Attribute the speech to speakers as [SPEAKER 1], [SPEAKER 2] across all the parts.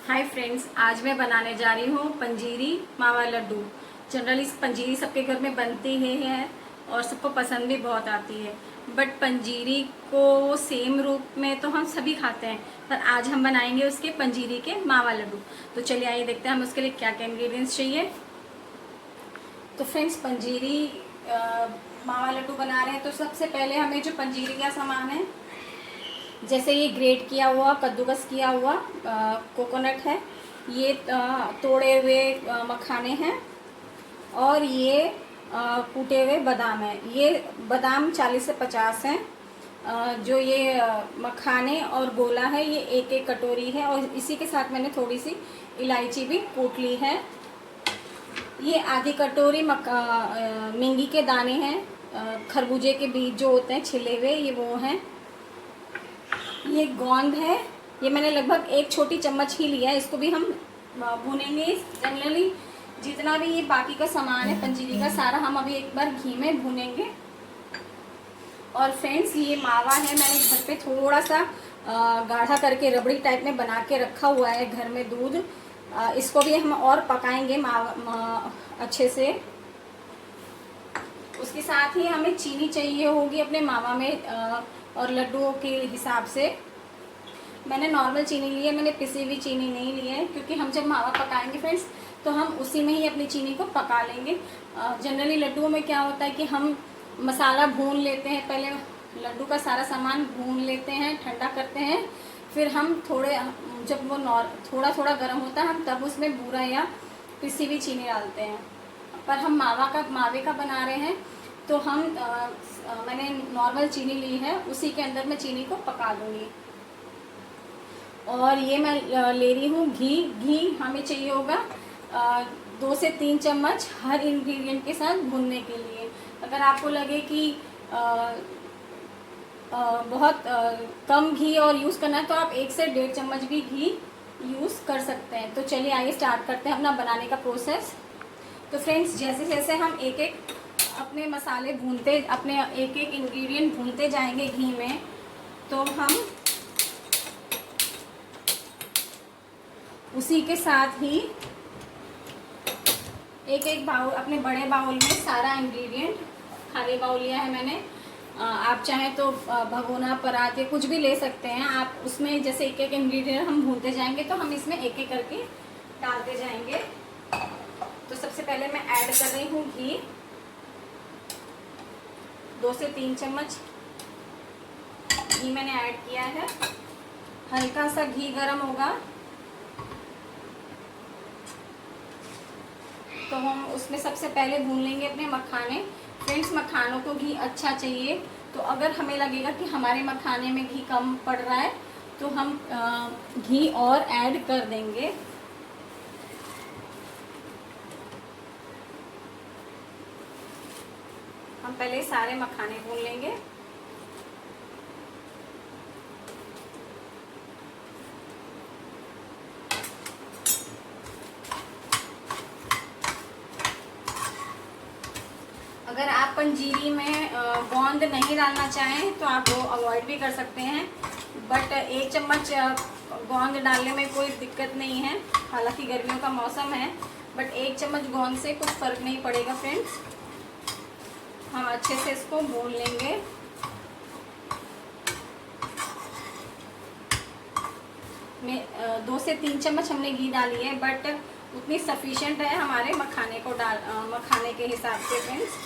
[SPEAKER 1] Hi friends, आज मैं बनाने जा रही हूँ पंजीरी मावा लड्डू। जनरली पंजीरी सबके घर में बनती ही है और सबको पसंद भी बहुत आती है। बट पंजीरी को सेम रूप में तो हम सभी खाते हैं, पर आज हम बनाएंगे उसके पंजीरी के मावा लड्डू। तो चलिए आइए देखते हैं हम उसके लिए क्या क्या इंग्रेडिएंट्स चाहिए। तो फ्रेंड्स, पंजीरी मावा लड्डू बना रहे हैं तो सबसे पहले हमें जो पंजीरी का सामान है, जैसे ये ग्रेट किया हुआ कद्दूकस किया हुआ कोकोनट है, ये तोड़े हुए मखाने हैं, और ये कूटे हुए बादाम है। ये बादाम 40 से 50 हैं। जो ये मखाने और गोला है ये एक एक कटोरी है, और इसी के साथ मैंने थोड़ी सी इलायची भी कूट ली है। ये आधी कटोरी मूंगी के दाने हैं, खरबूजे के बीज जो होते हैं छिले हुए, ये वो हैं। ये गोंद है, ये मैंने लगभग 1 छोटी चम्मच ही लिया है। इसको भी हम भूनेंगे। जनरली जितना भी ये बाकी का सामान है पंजीरी का, सारा हम अभी एक बार घी में भूनेंगे। और फ्रेंड्स, ये मावा है, मैंने घर पे थोड़ा सा गाढ़ा करके रबड़ी टाइप में बना के रखा हुआ है घर में दूध। इसको भी हम और पकाएंगे अच्छे से। उसके साथ ही हमें चीनी चाहिए होगी अपने मावा में, और लड्डुओं के हिसाब से मैंने नॉर्मल चीनी ली है, मैंने पिसी हुई चीनी नहीं ली है, क्योंकि हम जब मावा पकाएंगे फ्रेंड्स तो हम उसी में ही अपनी चीनी को पका लेंगे। जनरली लड्डुओं में क्या होता है कि हम मसाला भून लेते हैं, पहले लड्डू का सारा सामान भून लेते हैं, ठंडा करते हैं, फिर हम जब वो थोड़ा थोड़ा गर्म होता है हम तब उसमें बूरा या पिसी हुई चीनी डालते हैं। पर हम मावे का बना रहे हैं तो मैंने नॉर्मल चीनी ली है, उसी के अंदर मैं चीनी को पका दूंगी। और ये मैं ले रही हूँ घी हमें चाहिए होगा 2 से 3 चम्मच हर इंग्रेडिएंट के साथ भूनने के लिए। अगर आपको लगे कि बहुत कम घी और यूज़ करना है तो आप 1 से 1.5 चम्मच भी घी यूज़ कर सकते हैं। तो चलिए आइए स्टार्ट करते हैं अपना बनाने का प्रोसेस। तो फ्रेंड्स, जैसे जैसे हम एक एक अपने मसाले भूनते, अपने एक एक इंग्रेडिएंट भूनते जाएंगे घी में, तो हम उसी के साथ ही एक एक बाउल, अपने बड़े बाउल में सारा इंग्रेडिएंट, खाली बाउल लिया है मैंने। आप चाहें तो भगोना, परात या कुछ भी ले सकते हैं। आप उसमें जैसे एक एक इंग्रेडिएंट हम भूनते जाएंगे तो हम इसमें एक एक करके डालते जाएंगे। तो सबसे पहले मैं ऐड कर रही हूँ घी, 2 से 3 चम्मच घी मैंने ऐड किया है। हल्का सा घी गरम होगा तो हम उसमें सबसे पहले भून लेंगे अपने मखाने। फ्रेंड्स, मखानों को घी अच्छा चाहिए, तो अगर हमें लगेगा कि हमारे मखाने में घी कम पड़ रहा है तो हम घी और ऐड कर देंगे। हम पहले सारे मखाने भून लेंगे। अगर आप पंजीरी में गोंद नहीं डालना चाहें तो आप वो अवॉइड भी कर सकते हैं, बट 1 चम्मच गोंद डालने में कोई दिक्कत नहीं है। हालांकि गर्मियों का मौसम है, बट 1 चम्मच गोंद से कुछ फ़र्क नहीं पड़ेगा। फ्रेंड्स, हम अच्छे से इसको भून लेंगे। मैं 2 से 3 चम्मच हमने घी डाली है, बट उतनी सफिशिएंट है हमारे मखाने के हिसाब से। फ्रेंड्स,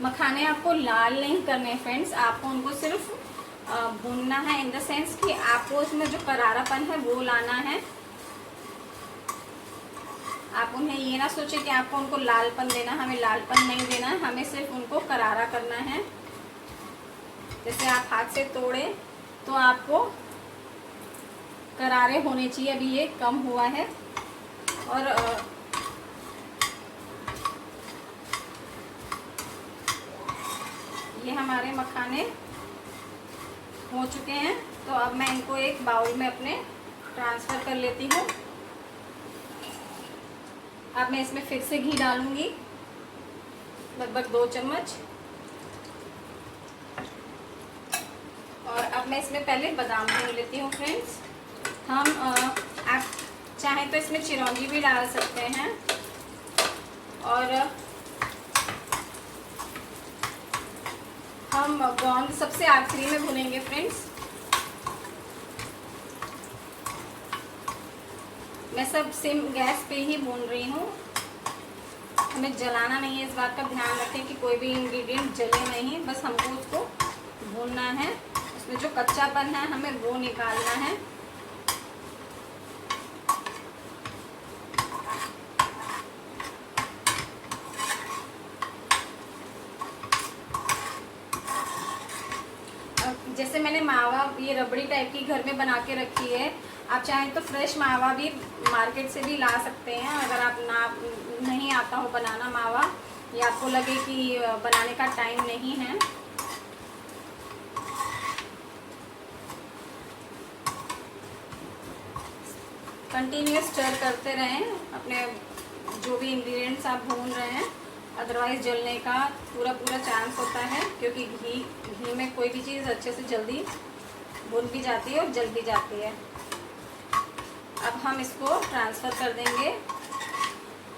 [SPEAKER 1] मखाने आपको लाल नहीं करने फ्रेंड्स, आपको उनको सिर्फ भूनना है, इन द सेंस कि आपको उसमें जो करारापन है वो लाना है। आप उन्हें ये ना सोचे कि आपको उनको लालपन देना, हमें लालपन नहीं देना है, हमें सिर्फ उनको करारा करना है। जैसे आप हाथ से तोड़े तो आपको करारे होने चाहिए। अभी ये कम हुआ है। और ये हमारे मखाने हो चुके हैं। तो अब मैं इनको एक बाउल में अपने ट्रांसफ़र कर लेती हूँ। अब मैं इसमें फिर से घी डालूँगी, लगभग 2 चम्मच। और अब मैं इसमें पहले बादाम भून लेती हूँ फ्रेंड्स। हम आप चाहें तो इसमें चिरौंजी भी डाल सकते हैं। और हम गोंद सबसे आखिरी में भूनेंगे फ्रेंड्स। मैं सब सिम गैस पे ही भून रही हूँ। हमें जलाना नहीं है, इस बात का ध्यान रखें कि कोई भी इंग्रेडिएंट जले नहीं, बस हमको उसको भूनना है। उसमें जो कच्चापन है हमें वो निकालना है। जैसे मैंने मावा ये रबड़ी टाइप की घर में बना के रखी है, आप चाहें तो फ्रेश मावा भी मार्केट से भी ला सकते हैं। अगर आप नहीं आता हो बनाना मावा, या आपको लगे कि बनाने का टाइम नहीं है। कंटिन्यूस स्टर करते रहें अपने जो भी इंग्रेडिएंट्स आप भून रहे हैं, अदरवाइज़ जलने का पूरा चांस होता है, क्योंकि घी में कोई भी चीज़ अच्छे से जल्दी भून भी जाती है और जल भी जाती है। अब हम इसको ट्रांसफ़र कर देंगे।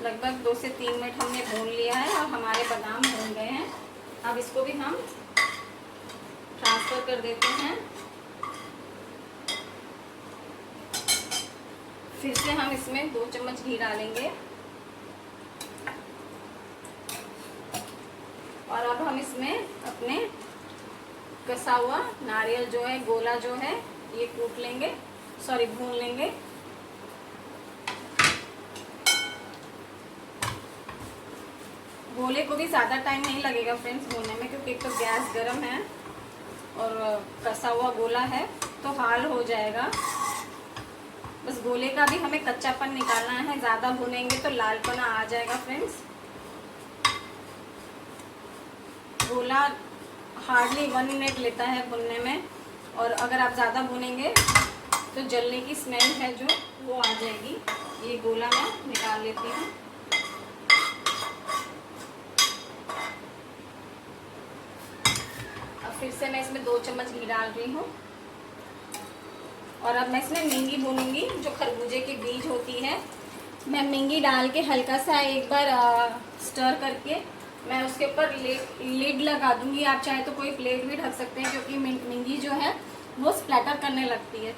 [SPEAKER 1] लगभग 2 से 3 मिनट हमने भून लिया है और हमारे बादाम भून गए हैं। अब इसको भी हम ट्रांसफ़र कर देते हैं। फिर से हम इसमें 2 चम्मच घी डालेंगे। और अब हम इसमें अपने कसा हुआ नारियल जो है, गोला जो है, ये कूट लेंगे, सॉरी भून लेंगे। गोले को भी ज़्यादा टाइम नहीं लगेगा फ्रेंड्स भूनने में, क्योंकि एक तो गैस गर्म है और कसा हुआ गोला है तो हाल हो जाएगा। बस गोले का भी हमें कच्चापन निकालना है, ज़्यादा भुनेंगे तो लालपना आ जाएगा फ्रेंड्स। गोला हार्डली 1 मिनट लेता है भुनने में, और अगर आप ज़्यादा भुनेंगे तो जलने की स्मेल है जो वो आ जाएगी। ये गोला मैं निकाल लेती हूँ। अब फिर से मैं इसमें 2 चम्मच घी डाल रही हूँ। और अब मैं इसमें मूंगी भूनूंगी, जो खरबूजे की बीज होती है। मैं मूंगी डाल के हल्का सा एक बार स्टर करके मैं उसके ऊपर लिड लगा दूंगी। आप चाहे तो कोई प्लेट भी ढक सकते हैं, क्योंकि मूंगी जो है वो स्प्लैटर करने लगती है।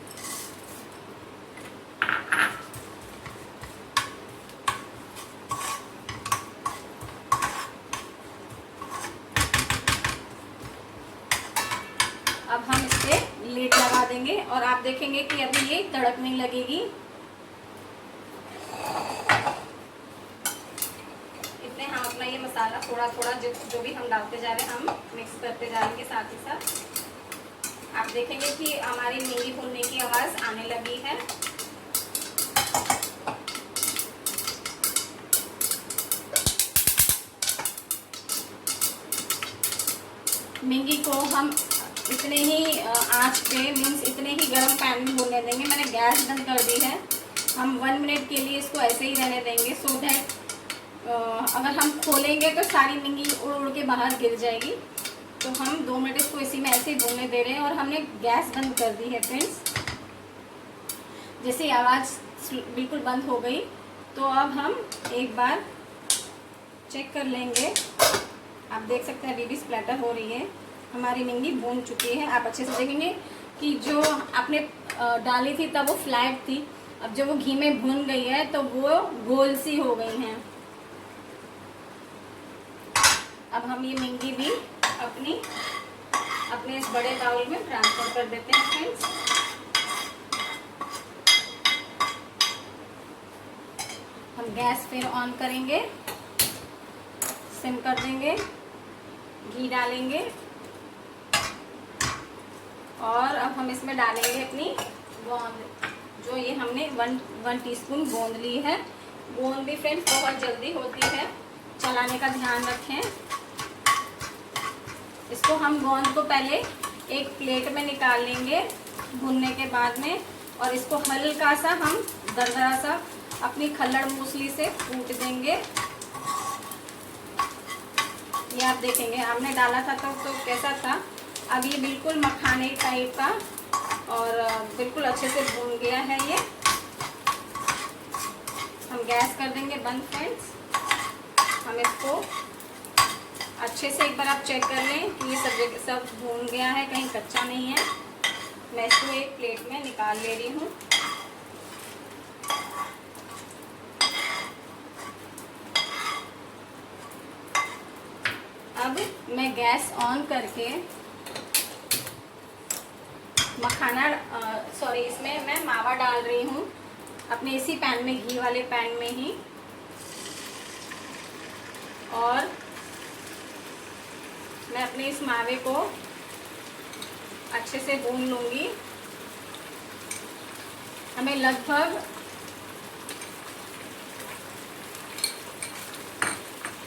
[SPEAKER 1] अब हम इस पे लिड लगा देंगे और आप देखेंगे कि अभी ये तड़कने लगेगी। इतने हम अपना ये मसाला थोड़ा थोड़ा जो भी हम डालते जा रहे हैं हम मिक्स करते जाएंगे साथ ही साथ। आप देखेंगे कि हमारी मूंगी भुनने की आवाज़ आने लगी है। मूंगी को हम इतने ही आंच पे, मीन्स इतने ही गर्म पैन में भूनने देंगे। मैंने गैस बंद कर दी है। हम 1 मिनट के लिए इसको ऐसे ही रहने देंगे, सो दैट अगर हम खोलेंगे तो सारी मूंगी उड़ उड़ के बाहर गिर जाएगी। तो हम 2 मिनट इसको इसी में ऐसे ही भूनने दे रहे हैं और हमने गैस बंद कर दी है फ्रेंड्स। जैसे आवाज़ बिल्कुल बंद हो गई तो अब हम एक बार चेक कर लेंगे। आप देख सकते हैं अभी भी स्प्लैटर हो रही है। हमारी मूंगी भून चुकी है। आप अच्छे से देखेंगे कि जो आपने डाली थी तब वो फ्लैट थी, अब जब वो घी में भून गई है तो वो गोल सी हो गई हैं। अब हम ये मूंगी भी अपने इस बड़े बाउल में ट्रांसफर कर देते हैं फ्रेंड्स। हम गैस फिर ऑन करेंगे, सिम कर देंगे, घी डालेंगे और अब हम इसमें डालेंगे अपनी गोंद, जो ये हमने 1 टीस्पून गोंद ली है। गोंद भी फ्रेंड्स बहुत जल्दी होती है, चलाने का ध्यान रखें। इसको हम गोंद को पहले एक प्लेट में निकाल लेंगे भुनने के बाद में, और इसको हल्का सा हम दरदरा सा अपनी खल्लड़ मूसली से कूट देंगे। ये आप देखेंगे, आपने डाला था तो कैसा था, अब ये बिल्कुल मखाने टाइप का और बिल्कुल अच्छे से भून गया है ये। हम गैस कर देंगे बंद फ्रेंड्स। हम इसको अच्छे से एक बार आप चेक कर लें कि ये सब जगह सब भून गया है, कहीं कच्चा नहीं है। मैं इसको एक प्लेट में निकाल ले रही हूँ। अब मैं गैस ऑन करके इसमें मैं मावा डाल रही हूँ अपने इसी पैन में, घी वाले पैन में ही। और मैं अपने इस मावे को अच्छे से भून लूँगी। हमें लगभग,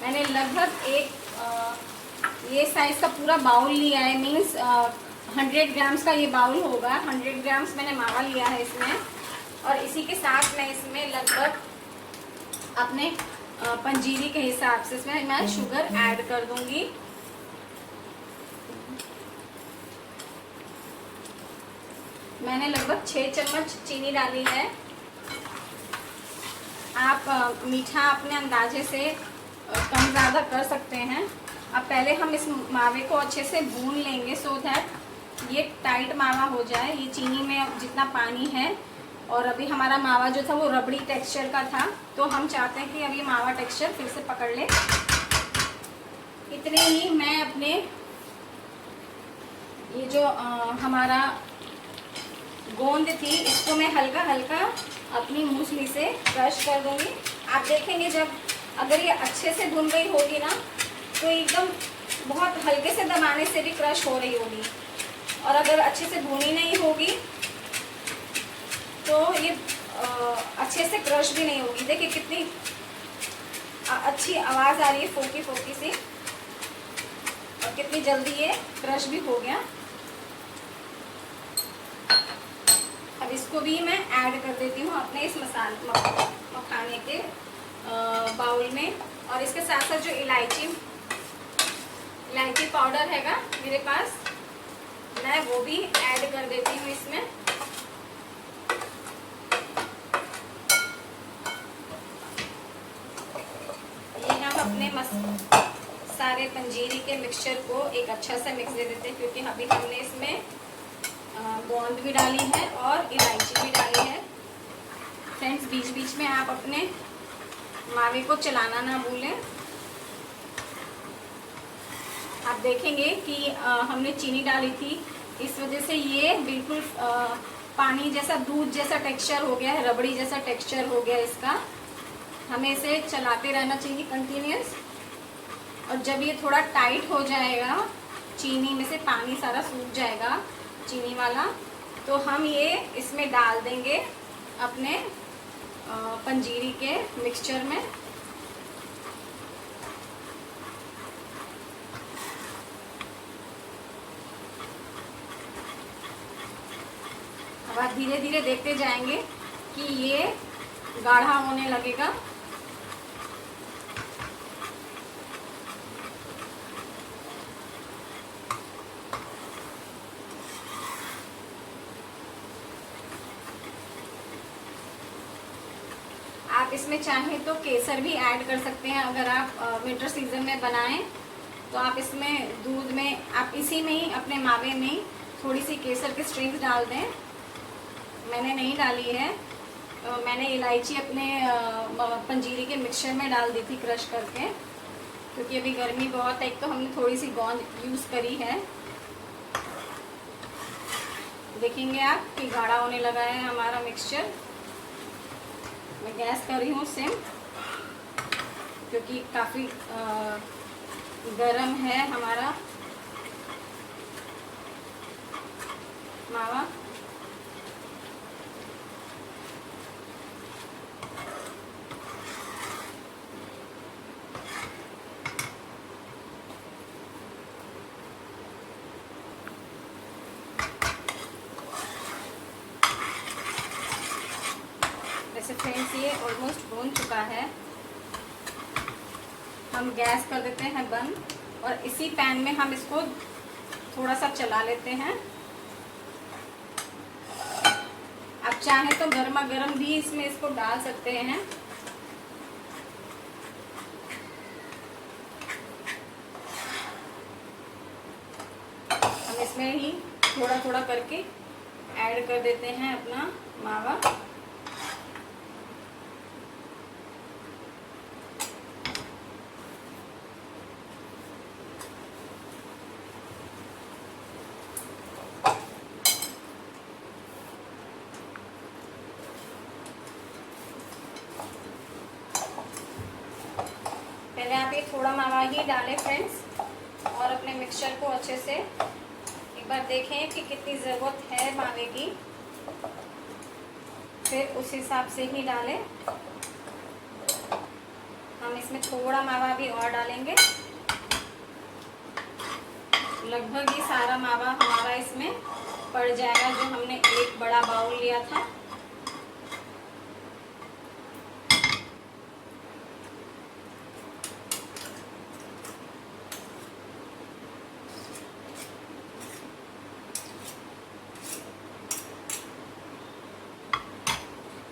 [SPEAKER 1] मैंने लगभग एक ये साइज का पूरा बाउल लिया है, मीन्स 100 ग्राम्स का ये बाउल होगा। 100 ग्राम्स मैंने मावा लिया है इसमें, और इसी के साथ मैं इसमें लगभग अपने पंजीरी के हिसाब से इसमें मैं शुगर ऐड कर दूंगी। मैंने लगभग 6 चम्मच चीनी डाली है। आप मीठा अपने अंदाजे से कम ज़्यादा कर सकते हैं। अब पहले हम इस मावे को अच्छे से भून लेंगे सो दैट ये टाइट मावा हो जाए। ये चीनी में जितना पानी है, और अभी हमारा मावा जो था वो रबड़ी टेक्सचर का था, तो हम चाहते हैं कि अब ये मावा टेक्सचर फिर से पकड़ ले। इतने ही मैं अपने ये जो हमारा गोंद थी, इसको मैं हल्का हल्का अपनी मूसली से क्रश कर दूंगी। आप देखेंगे जब अगर ये अच्छे से भुन गई होगी ना, तो एकदम बहुत हल्के से दबाने से भी क्रश हो रही होगी। और अगर अच्छे से भुनी नहीं होगी तो ये अच्छे से क्रश भी नहीं होगी। देखिए कितनी अच्छी आवाज़ आ रही है, फोकी फोकी सी, और कितनी जल्दी ये क्रश भी हो गया। अब इसको भी मैं ऐड कर देती हूँ अपने इस मखाने के बाउल में। और इसके साथ साथ जो इलायची पाउडर हैगा मेरे पास, मैं वो भी ऐड कर देती हूँ इसमें। ये हम अपने सारे पंजीरी के मिक्सचर को एक अच्छा सा मिक्स दे देते हैं, क्योंकि अभी हमने इसमें गोंद भी डाली है और इलायची भी डाली है। फ्रेंड्स, बीच बीच में आप अपने मावे को चलाना ना भूलें। आप देखेंगे कि हमने चीनी डाली थी, इस वजह से ये बिल्कुल पानी जैसा, दूध जैसा टेक्सचर हो गया है, रबड़ी जैसा टेक्सचर हो गया इसका। हमें इसे चलाते रहना चाहिए कंटिन्यूस। और जब ये थोड़ा टाइट हो जाएगा, चीनी में से पानी सारा सूख जाएगा चीनी वाला, तो हम ये इसमें डाल देंगे अपने पंजीरी के मिक्सचर में। अब आप धीरे धीरे देखते जाएंगे कि ये गाढ़ा होने लगेगा। आप इसमें चाहें तो केसर भी ऐड कर सकते हैं। अगर आप विंटर सीजन में बनाएं तो आप इसमें दूध में, आप इसी में ही अपने मावे में थोड़ी सी केसर के स्ट्रिंग्स डाल दें। मैंने नहीं डाली है, मैंने इलायची अपने पंजीरी के मिक्सचर में डाल दी थी क्रश करके, क्योंकि अभी गर्मी बहुत है। एक तो हमने थोड़ी सी गोंद यूज़ करी है। देखेंगे आप कि गाढ़ा होने लगा है हमारा मिक्सचर। मैं गैस कर रही हूँ सिम, क्योंकि काफ़ी गरम है हमारा मावा। ऑलमोस्ट भून चुका है। हम गैस कर देते हैं बंद और इसी पैन में हम इसको थोड़ा सा चला लेते हैं। आप चाहें तो गर्मा गर्म भी इसमें इसको डाल सकते हैं। हम इसमें ही थोड़ा थोड़ा करके ऐड कर देते हैं अपना मावा। पहले आप ये थोड़ा मावा ही डालें फ्रेंड्स और अपने मिक्सचर को अच्छे से एक बार देखें कि कितनी ज़रूरत है मावे की, फिर उस हिसाब से ही डालें। हम इसमें थोड़ा मावा भी और डालेंगे। लगभग ये सारा मावा हमारा इसमें पड़ जाएगा जो हमने एक बड़ा बाउल लिया था।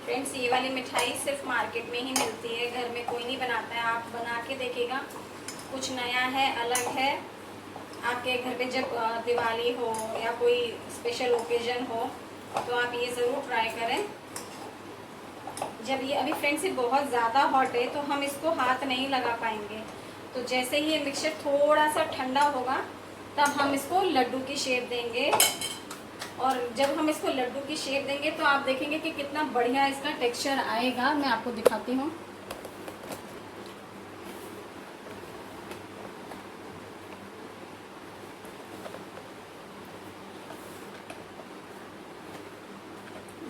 [SPEAKER 1] फ्रेंड्स, ये वाली मिठाई सिर्फ मार्केट में ही मिलती है, घर में कोई नहीं बनाता है। आप बना के देखिएगा, कुछ नया है, अलग है। आपके घर पे जब दिवाली हो या कोई स्पेशल ओकेजन हो तो आप ये ज़रूर ट्राई करें। जब ये अभी फ्रेंड्स ये बहुत ज़्यादा हॉट है तो हम इसको हाथ नहीं लगा पाएंगे, तो जैसे ही ये मिक्सचर थोड़ा सा ठंडा होगा तब हम इसको लड्डू की शेप देंगे। और जब हम इसको लड्डू की शेप देंगे तो आप देखेंगे कि कितना बढ़िया इसका टेक्सचर आएगा। मैं आपको दिखाती हूँ।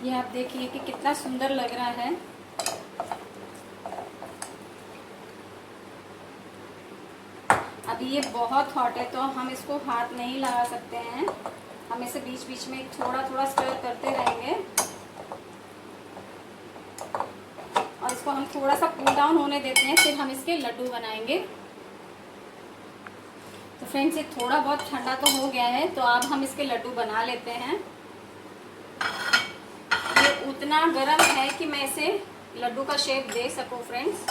[SPEAKER 1] ये आप देखिए कि कितना सुंदर लग रहा है। अभी ये बहुत हॉट है तो हम इसको हाथ नहीं लगा सकते हैं। हम इसे बीच बीच में थोड़ा थोड़ा स्टर करते रहेंगे और इसको हम थोड़ा सा कूल डाउन होने देते हैं, फिर हम इसके लड्डू बनाएंगे। तो फ्रेंड्स, ये थोड़ा बहुत ठंडा तो हो गया है, तो अब हम इसके लड्डू बना लेते हैं। ये उतना गर्म है कि मैं इसे लड्डू का शेप दे सकूं फ्रेंड्स।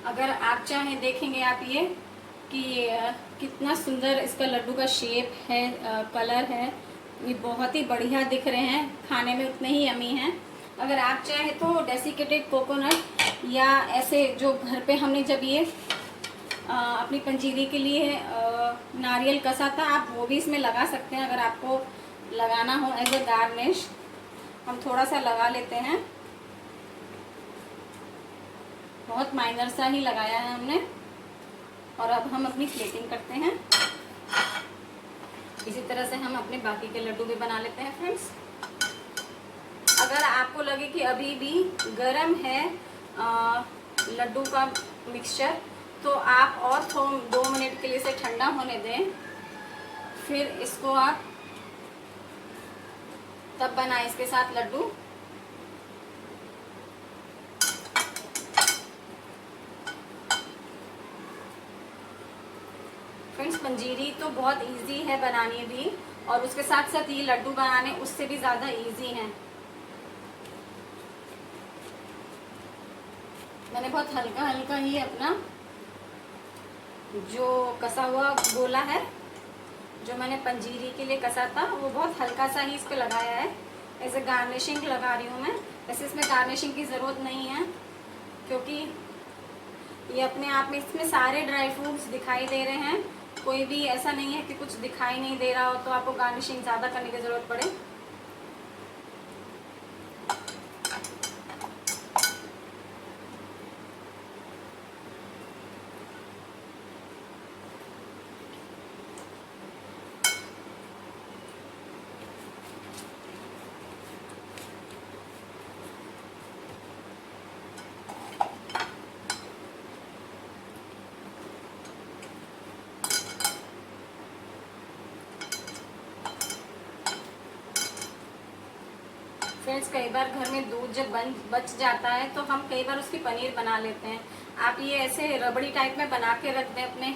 [SPEAKER 1] अगर आप चाहें, देखेंगे आप ये कि कितना सुंदर इसका लड्डू का शेप है, कलर है। ये बहुत ही बढ़िया दिख रहे हैं, खाने में उतने ही यमी हैं। अगर आप चाहें तो डेसिकेटेड कोकोनट या ऐसे जो घर पे हमने जब ये अपनी पंजीरी के लिए नारियल कसा था, आप वो भी इसमें लगा सकते हैं अगर आपको लगाना हो एज ए गार्निश। हम थोड़ा सा लगा लेते हैं, बहुत माइनर सा ही लगाया है हमने। और अब हम अपनी प्लेटिंग करते हैं। इसी तरह से हम अपने बाकी के लड्डू भी बना लेते हैं फ्रेंड्स। अगर आपको लगे कि अभी भी गर्म है लड्डू का मिक्सचर, तो आप और 2 मिनट के लिए इसे ठंडा होने दें, फिर इसको आप तब बनाएं इसके साथ लड्डू। फ्रेंड्स, पंजीरी तो बहुत इजी है बनानी भी, और उसके साथ साथ ये लड्डू बनाने उससे भी ज़्यादा इजी हैं। मैंने बहुत हल्का हल्का ही अपना जो कसा हुआ गोला है, जो मैंने पंजीरी के लिए कसा था, वो बहुत हल्का सा ही इस पे लगाया है। ऐसे गार्निशिंग लगा रही हूँ मैं। वैसे इसमें गार्निशिंग की ज़रूरत नहीं है, क्योंकि ये अपने आप में इसमें सारे ड्राई फ्रूट्स दिखाई दे रहे हैं। कोई भी ऐसा नहीं है कि कुछ दिखाई नहीं दे रहा हो तो आपको गार्निशिंग ज़्यादा करने की ज़रूरत पड़े। फ्रेंड्स कई बार घर में दूध जब बच जाता है तो हम कई बार उसकी पनीर बना लेते हैं। आप ये ऐसे रबड़ी टाइप में बना के रख दें अपने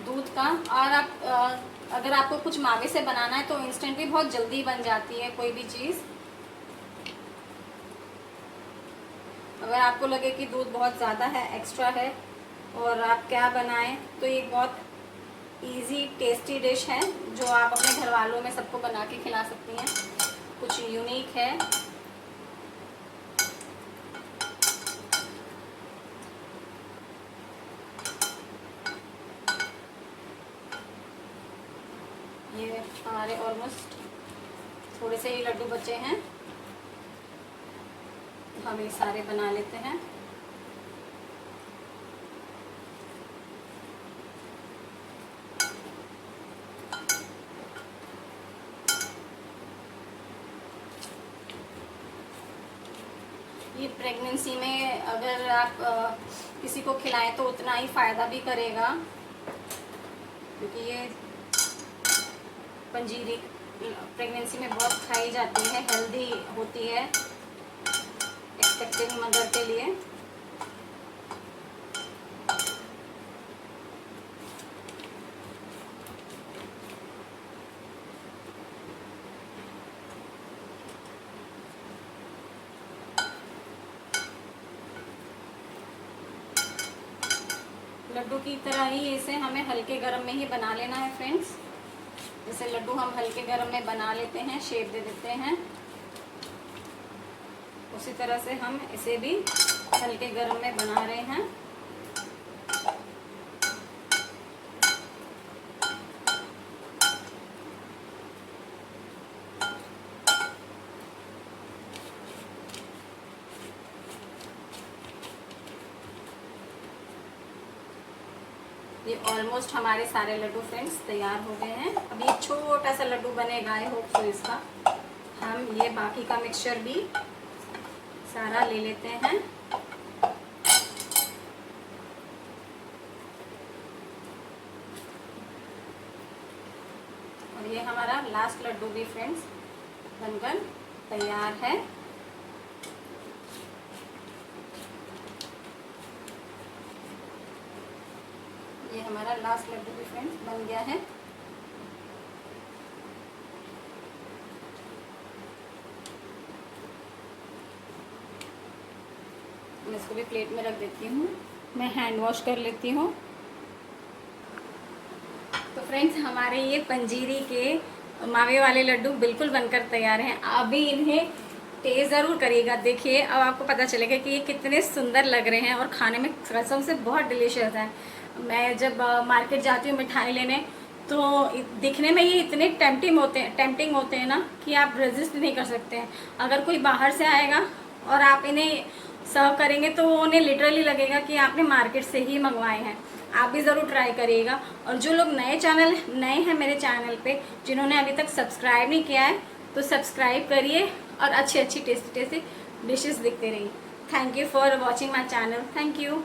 [SPEAKER 1] दूध का, और आप अगर आपको कुछ मावे से बनाना है तो इंस्टेंट भी बहुत जल्दी बन जाती है कोई भी चीज़। अगर आपको लगे कि दूध बहुत ज़्यादा है, एक्स्ट्रा है, और आप क्या बनाएं, तो ये बहुत इजी टेस्टी डिश है जो आप अपने घर वालों में सबको बना के खिला सकती हैं। कुछ यूनिक है। ये हमारे ऑलमोस्ट थोड़े से ही लड्डू बचे हैं, हम ये सारे बना लेते हैं। ये प्रेगनेंसी में अगर आप किसी को खिलाएं तो उतना ही फ़ायदा भी करेगा, क्योंकि ये पंजीरी प्रेगनेंसी में बहुत खाई जाती है, हेल्दी होती है एक्सपेक्टिंग मदर के लिए। लड्डू की तरह ही इसे हमें हल्के गरम में ही बना लेना है फ्रेंड्स। जैसे लड्डू हम हल्के गरम में बना लेते हैं, शेप दे देते हैं, उसी तरह से हम इसे भी हल्के गरम में बना रहे हैं। ये ऑलमोस्ट हमारे सारे लड्डू फ्रेंड्स तैयार हो गए हैं। अब ये छोटा सा लड्डू बनेगा, आई होप सो इसका। हम ये बाकी का मिक्सचर भी सारा ले लेते हैं। और ये हमारा लास्ट लड्डू भी फ्रेंड्स बनकर तैयार है। ये हमारा लास्ट लड्डू भी फ्रेंड्स बन गया है। मैं इसको भी प्लेट में रख देती हूँ, मैं हैंड वॉश कर लेती हूँ। तो फ्रेंड्स हमारे ये पंजीरी के मावे वाले लड्डू बिल्कुल बनकर तैयार हैं। अभी इन्हें टेस्ट ज़रूर करिएगा, देखिए अब आपको पता चलेगा कि ये कितने सुंदर लग रहे हैं और खाने में कसम से बहुत डिलीशियस है। मैं जब मार्केट जाती हूँ मिठाई लेने तो दिखने में ये इतने टेम्पटिंग होते हैं ना कि आप रेजिस्ट नहीं कर सकते हैं। अगर कोई बाहर से आएगा और आप इन्हें सर्व करेंगे तो उन्हें लिटरली लगेगा कि आपने मार्केट से ही मंगवाए हैं। आप भी ज़रूर ट्राई करिएगा। और जो लोग नए हैं मेरे चैनल पे, जिन्होंने अभी तक सब्सक्राइब नहीं किया है, तो सब्सक्राइब करिए और अच्छी टेस्टी डिशेस देखते रहिए। Thank you for watching my channel. Thank you.